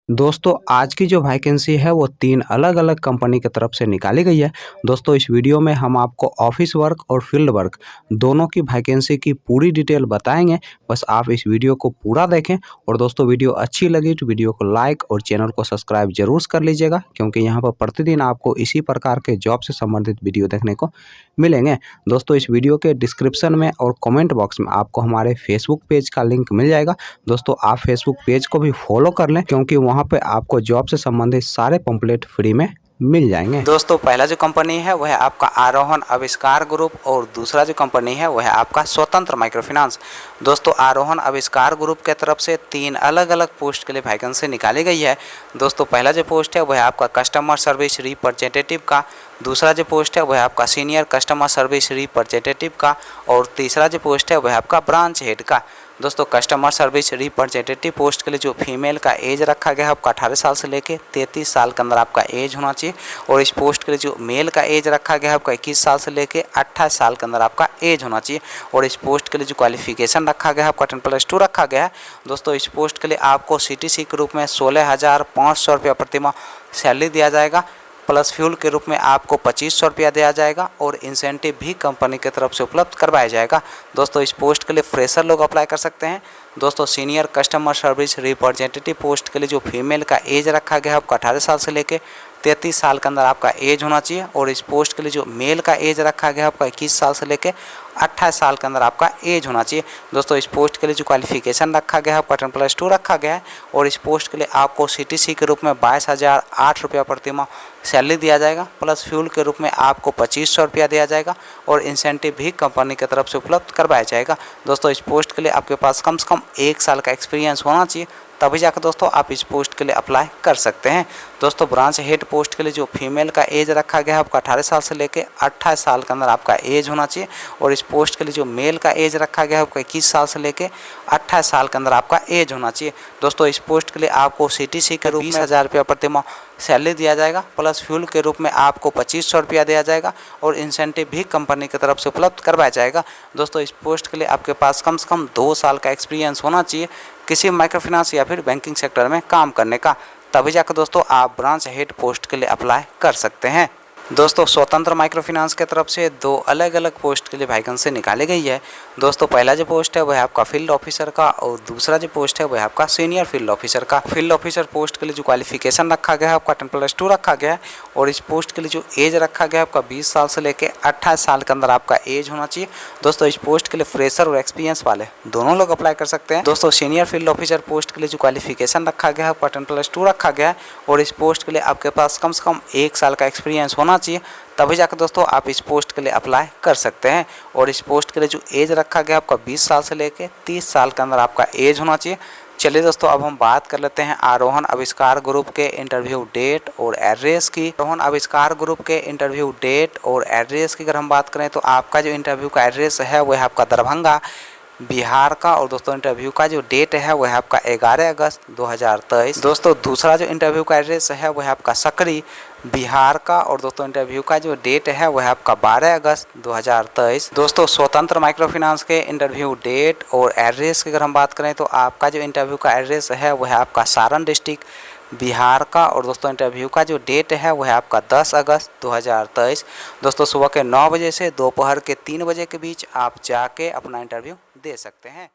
दोस्तों आज की जो वैकेंसी है वो 3 अलग-अलग कंपनी की तरफ से निकाली गई है। दोस्तों इस वीडियो में हम आपको ऑफिस वर्क और फील्ड वर्क दोनों की वैकेंसी की पूरी डिटेल बताएँगे। बस आप इस वीडियो को पूरा देखें और दोस्तों वीडियो अच्छी लगी तो वीडियो को लाइक और चैनल को सब्सक्राइब ज़रूर कर लीजिएगा, क्योंकि यहाँ पर प्रतिदिन आपको इसी प्रकार के जॉब से संबंधित वीडियो देखने को मिलेंगे। दोस्तों इस वीडियो के डिस्क्रिप्शन में और कमेंट बॉक्स में आपको हमारे फेसबुक पेज का लिंक मिल जाएगा। दोस्तों आप फेसबुक पेज को भी फॉलो कर लें, क्योंकि वहाँ पे आपको जॉब से संबंधित सारे पंपलेट फ्री में मिल जाएंगे। दोस्तों पहला जो कंपनी है वह है आपका आरोहण आविष्कार ग्रुप और दूसरा जो कंपनी है वह है आपका स्वतंत्र माइक्रो फाइनेंस। दोस्तों आरोहण आविष्कार ग्रुप के तरफ से 3 अलग अलग पोस्ट के लिए वैकेंसी निकाली गई है। दोस्तों पहला जो पोस्ट है वह है आपका कस्टमर सर्विस रिप्रेजेंटेटिव का, दूसरा जो पोस्ट है वह आपका सीनियर कस्टमर सर्विस रिप्रेजेंटेटिव का और तीसरा जो पोस्ट है वह आपका ब्रांच हेड का। दोस्तों कस्टमर सर्विस रिप्रेजेंटेटिव पोस्ट के लिए जो फीमेल का एज रखा गया है आपका 18 साल से लेके 33 साल के अंदर आपका एज होना चाहिए, और इस पोस्ट के लिए जो मेल का एज रखा गया है आपका 21 साल से लेके 28 साल के अंदर आपका एज होना चाहिए, और इस पोस्ट के लिए जो क्वालिफिकेशन रखा गया है आपका 10+2 रखा गया है। दोस्तों इस पोस्ट के लिए आपको CTC के रूप में 16,500 रुपया प्रतिमाह सैलरी दिया जाएगा, प्लस फ्यूल के रूप में आपको 2500 रुपया दिया जाएगा और इंसेंटिव भी कंपनी की तरफ से उपलब्ध करवाया जाएगा। दोस्तों इस पोस्ट के लिए फ्रेशर लोग अप्लाई कर सकते हैं। दोस्तों senior customer service representative post के लिए जो फीमेल का एज रखा गया है आपका 18 साल से लेके 33 साल के अंदर आपका एज होना चाहिए, और इस पोस्ट के लिए जो मेल का एज रखा गया है आपका 21 साल से लेके 28 साल के अंदर आपका एज होना चाहिए। दोस्तों इस पोस्ट के लिए जो क्वालिफिकेशन रखा गया है आपका 10+2 रखा गया है, और इस पोस्ट के लिए आपको CTC के रूप में 22,008 रुपया प्रतिमाह सैलरी दिया जाएगा, प्लस फ्यूल के रूप में आपको 2500 रुपया दिया जाएगा और इंसेंटिव भी कंपनी की तरफ से उपलब्ध करवाया जाएगा। दोस्तों इस पोस्ट के लिए आपके पास कम से कम 1 साल का एक्सपीरियंस होना चाहिए, तभी जाकर दोस्तों आप इस पोस्ट के लिए अप्लाई कर सकते हैं। दोस्तों ब्रांच हेड पोस्ट के लिए जो फीमेल का एज रखा गया है आपका 18 साल से लेके 28 साल के अंदर आपका एज होना चाहिए, और इस पोस्ट के लिए जो मेल का एज रखा गया है आपका 21 साल से लेके 28 साल के अंदर आपका एज होना चाहिए। दोस्तों इस पोस्ट के लिए आपको CTC के रूप में 20,000 रुपया प्रतिमाह सैलरी दिया जाएगा, प्लस फ्यूल के रूप में आपको 2500 रुपया दिया जाएगा और इंसेंटिव भी कंपनी की तरफ से उपलब्ध करवाया जाएगा। दोस्तों इस पोस्ट के लिए आपके पास कम से कम 2 साल का एक्सपीरियंस होना चाहिए किसी माइक्रो फाइनेंस या फिर बैंकिंग सेक्टर में काम करने का, तभी जाकर दोस्तों आप ब्रांच हेड पोस्ट के लिए अप्लाई कर सकते हैं। दोस्तों स्वतंत्र माइक्रो फाइनेंस की तरफ से 2 अलग अलग पोस्ट के लिए वैकेंसी निकाली गई है। दोस्तों पहला जो पोस्ट है वह आपका फील्ड ऑफिसर का और दूसरा जो पोस्ट है वह आपका सीनियर फील्ड ऑफिसर का। फील्ड ऑफिसर पोस्ट के लिए जो क्वालिफिकेशन रखा गया है आपका 10+2 रखा गया है, और इस पोस्ट के लिए जो एज रखा गया है आपका 20 साल से लेकर 28 साल के अंदर आपका एज होना चाहिए। दोस्तों इस पोस्ट के लिए फ्रेशर और एक्सपीरियंस वाले दोनों लोग अप्लाई कर सकते हैं। दोस्तों सीनियर फील्ड ऑफिसर पोस्ट के लिए जो क्वालिफिकेशन रखा गया है आपका 10+2 रखा गया है, और इस पोस्ट के लिए आपके पास कम से कम 1 साल का एक्सपीरियंस होना चाहिए, तभी जाकर दोस्तों आप इस पोस्ट के लिए अप्लाई कर सकते हैं। और इस पोस्ट के लिए जो एज रखा गया आपका 20 साल से लेकर 30 साल के अंदर आपका एज होना चाहिए। चलिए दोस्तों अब हम बात कर लेते हैं आरोहण आविष्कार ग्रुप के इंटरव्यू डेट और एड्रेस की। आरोहण आविष्कार ग्रुप के इंटरव्यू डेट और एड्रेस की अगर हम बात करें तो आपका जो इंटरव्यू का एड्रेस है वह है आपका दरभंगा बिहार का, और दोस्तों इंटरव्यू का जो डेट है वह है आपका 11 अगस्त 2023। दोस्तों दूसरा जो इंटरव्यू का एड्रेस है वह है आपका सकरी बिहार का, और दोस्तों इंटरव्यू का जो डेट है वह है आपका 12 अगस्त 2023। दोस्तों स्वतंत्र माइक्रो फाइनेंस के इंटरव्यू डेट और एड्रेस की अगर हम बात करें तो आपका जो इंटरव्यू का एड्रेस है वह है आपका सारण डिस्ट्रिक्ट बिहार का, और दोस्तों इंटरव्यू का जो डेट है वह है आपका 10 अगस्त 2023। दोस्तों सुबह के 9 बजे से दोपहर के 3 बजे के बीच आप जाके अपना इंटरव्यू दे सकते हैं।